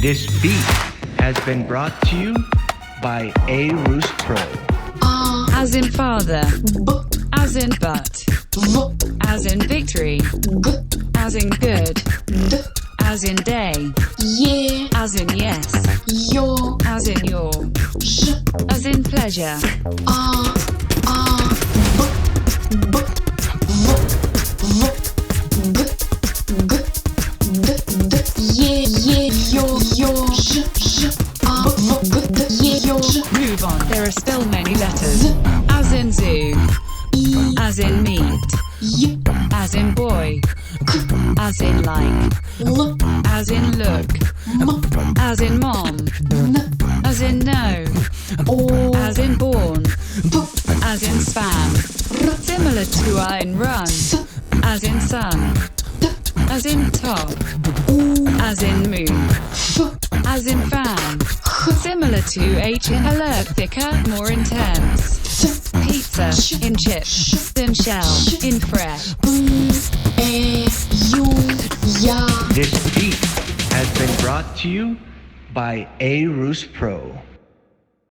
This beat has been brought to you by A Roos Pro. As in father, as in but, as in victory, as in good, as in day, as in yes, as in your, as in pleasure. Move on, there are still many letters. As in zoo, as in meat, as in boy, as in like, as in look, as in mom, as in no, as in born, as in span, similar to in run, as in sun, as in top, as in move, as in fan, similar to H in alert, thicker, more intense. Pizza, in chips, in shell, in fresh. This beat has been brought to you by A Roos Pro.